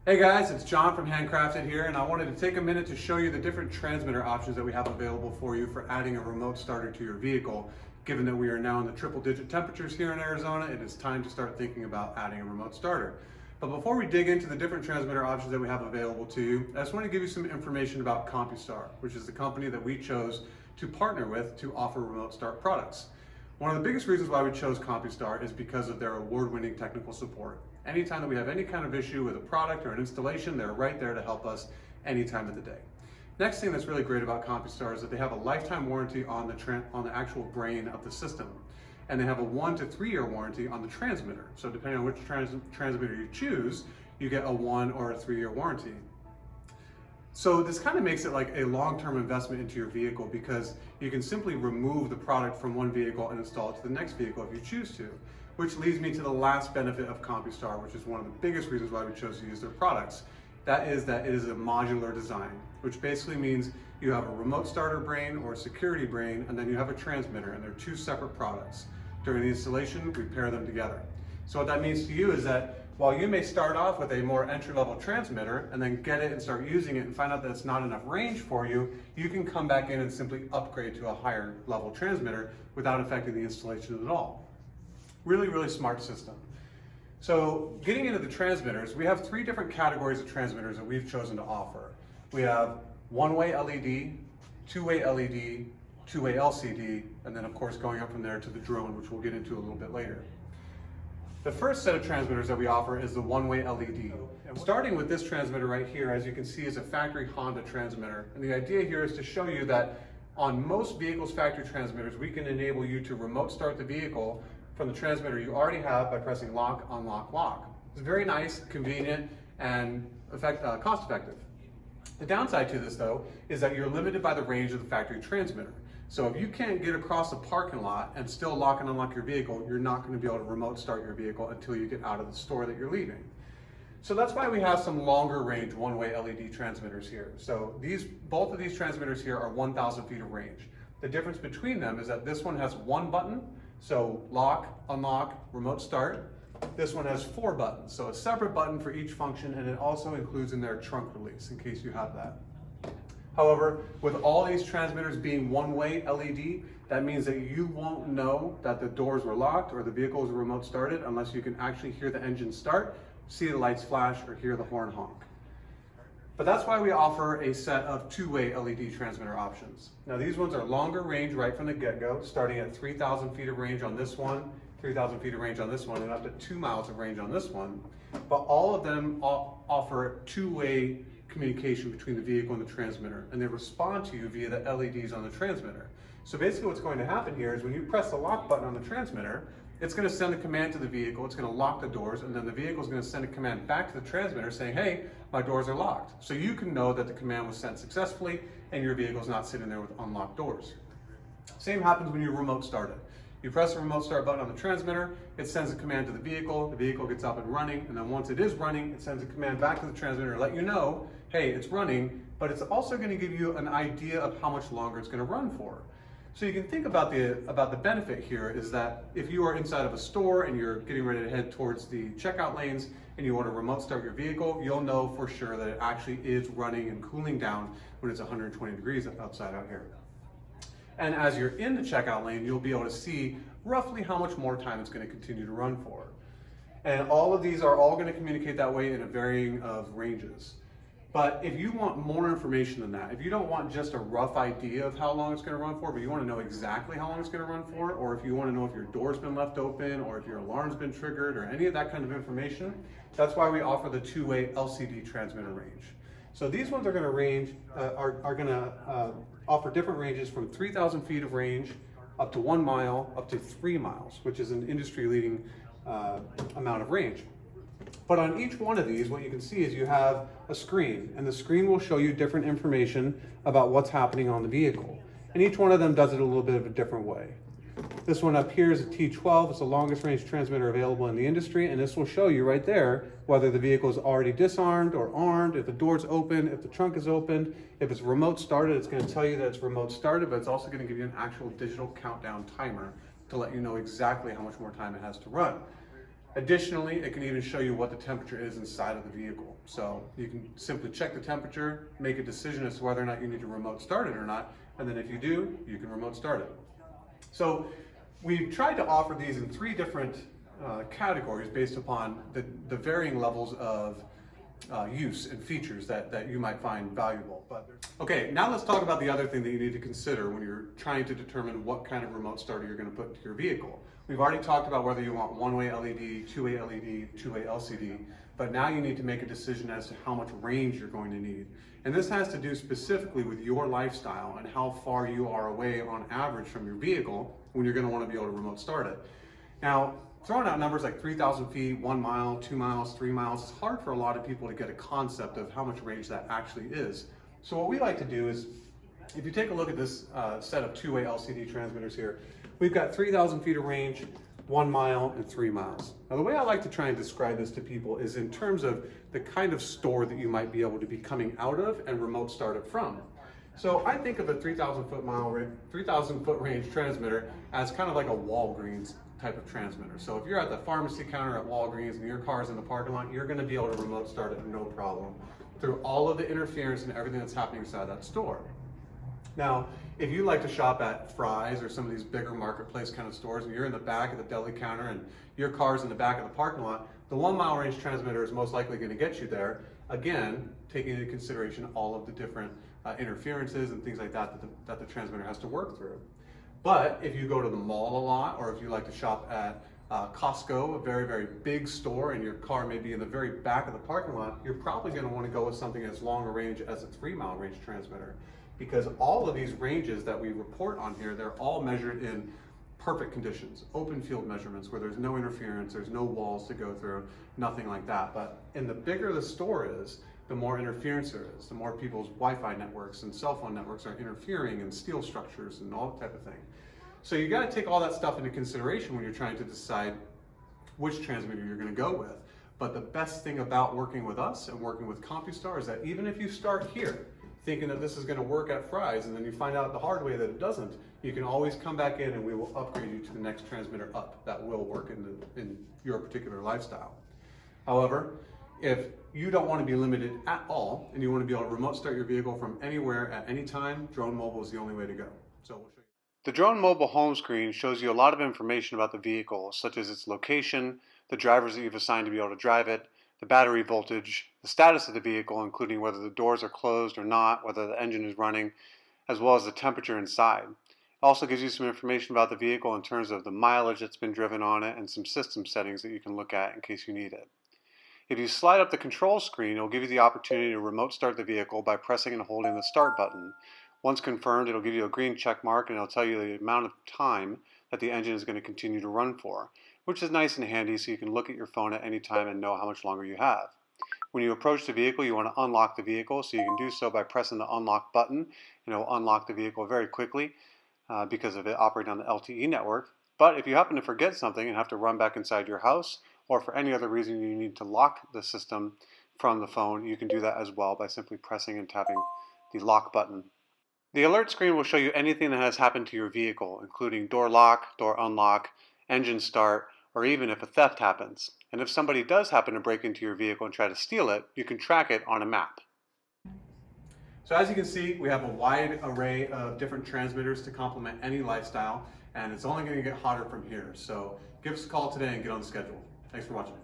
Hey guys, it's John from Handcrafted here, and I wanted to take a minute to show you the different transmitter options that we have available for you for adding a remote starter to your vehicle. Given that we are now in the triple-digit temperatures here in Arizona, it is time to start thinking about adding a remote starter. But before we dig into the different transmitter options that we have available to you, I just want to give you some information about CompuStar, which is the company that we chose to partner with to offer remote start products. One of the biggest reasons why we chose CompuStar is because of their award-winning technical support. Anytime that we have any kind of issue with a product or an installation, they're right there to help us any time of the day. Next thing that's really great about CompuStar is that they have a lifetime warranty on the actual brain of the system. And they have a 1 to 3 year warranty on the transmitter. So depending on which transmitter you choose, you get a 1 or a 3 year warranty. So this kind of makes it like a long-term investment into your vehicle because you can simply remove the product from one vehicle and install it to the next vehicle if you choose to. Which leads me to the last benefit of CompuStar, which is one of the biggest reasons why we chose to use their products. That it is a modular design, which basically means you have a remote starter brain or a security brain, and then you have a transmitter, and they're two separate products. During the installation, we pair them together. So what that means to you is that while you may start off with a more entry-level transmitter and then get it and start using it and find out that it's not enough range for you, you can come back in and simply upgrade to a higher level transmitter without affecting the installation at all. Really, really smart system. So getting into the transmitters, we have 3 different categories of transmitters that we've chosen to offer. We have one-way LED, two-way LED, two-way LCD, and then of course going up from there to the drone, which we'll get into a little bit later. The first set of transmitters that we offer is the one-way LED. Starting with this transmitter right here, as you can see, is a factory Honda transmitter. And the idea here is to show you that on most vehicles' factory transmitters, we can enable you to remote start the vehicle from the transmitter you already have by pressing lock, unlock, lock. It's very nice, convenient, and cost effective. The downside to this though is that you're limited by the range of the factory transmitter. So if you can't get across a parking lot and still lock and unlock your vehicle, you're not going to be able to remote start your vehicle until you get out of the store that you're leaving. So that's why we have some longer range one-way LED transmitters here. So both of these transmitters here are 1,000 feet of range. The difference between them is that this one has 1 button, so lock, unlock, remote start. This one has 4 buttons, so a separate button for each function, and it also includes in there trunk release in case you have that. However, with all these transmitters being one-way LED, that means that you won't know that the doors were locked or the vehicle was remote started unless you can actually hear the engine start, see the lights flash, or hear the horn honk. But that's why we offer a set of two-way LED transmitter options. Now these ones are longer range right from the get-go, starting at 3,000 feet of range on this one, 3,000 feet of range on this one, and up to 2 miles of range on this one. But all of them offer two-way communication between the vehicle and the transmitter, and they respond to you via the LEDs on the transmitter. So basically what's going to happen here is when you press the lock button on the transmitter, it's going to send a command to the vehicle, it's going to lock the doors, and then the vehicle is going to send a command back to the transmitter saying, hey, my doors are locked. So you can know that the command was sent successfully and your vehicle is not sitting there with unlocked doors. Same happens when you remote start it. You press the remote start button on the transmitter, it sends a command to the vehicle gets up and running, and then once it is running, it sends a command back to the transmitter to let you know, hey, it's running, but it's also going to give you an idea of how much longer it's going to run for. So you can think about the benefit here is that if you are inside of a store and you're getting ready to head towards the checkout lanes and you want to remote start your vehicle, you'll know for sure that it actually is running and cooling down when it's 120 degrees outside out here. And as you're in the checkout lane, you'll be able to see roughly how much more time it's going to continue to run for. And all of these are all going to communicate that way in a varying of ranges. But if you want more information than that, if you don't want just a rough idea of how long it's going to run for, but you want to know exactly how long it's going to run for, or if you want to know if your door's been left open, or if your alarm's been triggered, or any of that kind of information, that's why we offer the two-way LCD transmitter range. So these ones are going to offer different ranges from 3,000 feet of range up to 1 mile, up to 3 miles, which is an industry-leading amount of range. But on each one of these, what you can see is you have a screen, and the screen will show you different information about what's happening on the vehicle. And each one of them does it a little bit of a different way. This one up here is a T12. It's the longest range transmitter available in the industry, and this will show you right there whether the vehicle is already disarmed or armed, if the door's open, if the trunk is opened. If it's remote started, it's going to tell you that it's remote started, but it's also going to give you an actual digital countdown timer to let you know exactly how much more time it has to run. Additionally, it can even show you what the temperature is inside of the vehicle. So you can simply check the temperature, make a decision as to whether or not you need to remote start it or not, and then if you do, you can remote start it. So we've tried to offer these in three different categories based upon the varying levels of use and features that you might find valuable. Okay, now let's talk about the other thing that you need to consider when you're trying to determine what kind of remote starter you're going to put into your vehicle. We've already talked about whether you want one-way LED, two-way LED, two-way LCD, but now you need to make a decision as to how much range you're going to need. And this has to do specifically with your lifestyle and how far you are away on average from your vehicle when you're going to want to be able to remote start it. Now, throwing out numbers like 3,000 feet, 1 mile, 2 miles, 3 miles, it's hard for a lot of people to get a concept of how much range that actually is. So what we like to do is, if you take a look at this set of two-way LCD transmitters here, we've got 3,000 feet of range, 1 mile, and 3 miles. Now the way I like to try and describe this to people is in terms of the kind of store that you might be able to be coming out of and remote start it from. So I think of a 3,000 foot range transmitter as kind of like a Walgreens type of transmitter. So if you're at the pharmacy counter at Walgreens and your car's in the parking lot, you're going to be able to remote start it no problem through all of the interference and everything that's happening inside that store. Now, if you like to shop at Fry's or some of these bigger marketplace kind of stores and you're in the back of the deli counter and your car's in the back of the parking lot, the 1 mile range transmitter is most likely going to get you there. Again, taking into consideration all of the different interferences and things like that the transmitter has to work through. But if you go to the mall a lot, or if you like to shop at Costco, a very, very big store, and your car may be in the very back of the parking lot, you're probably going to want to go with something as long a range as a 3 mile range transmitter. Because all of these ranges that we report on here, they're all measured in perfect conditions, open field measurements where there's no interference, there's no walls to go through, nothing like that. But in the bigger the store is, the more interference there is, the more people's Wi-Fi networks and cell phone networks are interfering in steel structures and all that type of thing. So you got to take all that stuff into consideration when you're trying to decide which transmitter you're going to go with. But the best thing about working with us and working with CompuStar is that even if you start here thinking that this is going to work at Fry's and then you find out the hard way that it doesn't, you can always come back in and we will upgrade you to the next transmitter up that will work in your particular lifestyle. However, if you don't want to be limited at all and you want to be able to remote start your vehicle from anywhere at any time, Drone Mobile is the only way to go. So we'll show you. The Drone Mobile home screen shows you a lot of information about the vehicle, such as its location, the drivers that you've assigned to be able to drive it, the battery voltage, the status of the vehicle, including whether the doors are closed or not, whether the engine is running, as well as the temperature inside. It also gives you some information about the vehicle in terms of the mileage that's been driven on it and some system settings that you can look at in case you need it. If you slide up the control screen, it will give you the opportunity to remote start the vehicle by pressing and holding the start button. Once confirmed, it will give you a green check mark and it will tell you the amount of time that the engine is going to continue to run for, which is nice and handy so you can look at your phone at any time and know how much longer you have. When you approach the vehicle, you want to unlock the vehicle, so you can do so by pressing the unlock button, and it will unlock the vehicle very quickly because of it operating on the LTE network. But if you happen to forget something and have to run back inside your house, or for any other reason you need to lock the system from the phone, you can do that as well by simply pressing and tapping the lock button. The alert screen will show you anything that has happened to your vehicle, including door lock, door unlock, engine start, or even if a theft happens. And if somebody does happen to break into your vehicle and try to steal it, you can track it on a map. So as you can see, we have a wide array of different transmitters to complement any lifestyle, and it's only going to get hotter from here. So give us a call today and get on the schedule. Thanks for watching.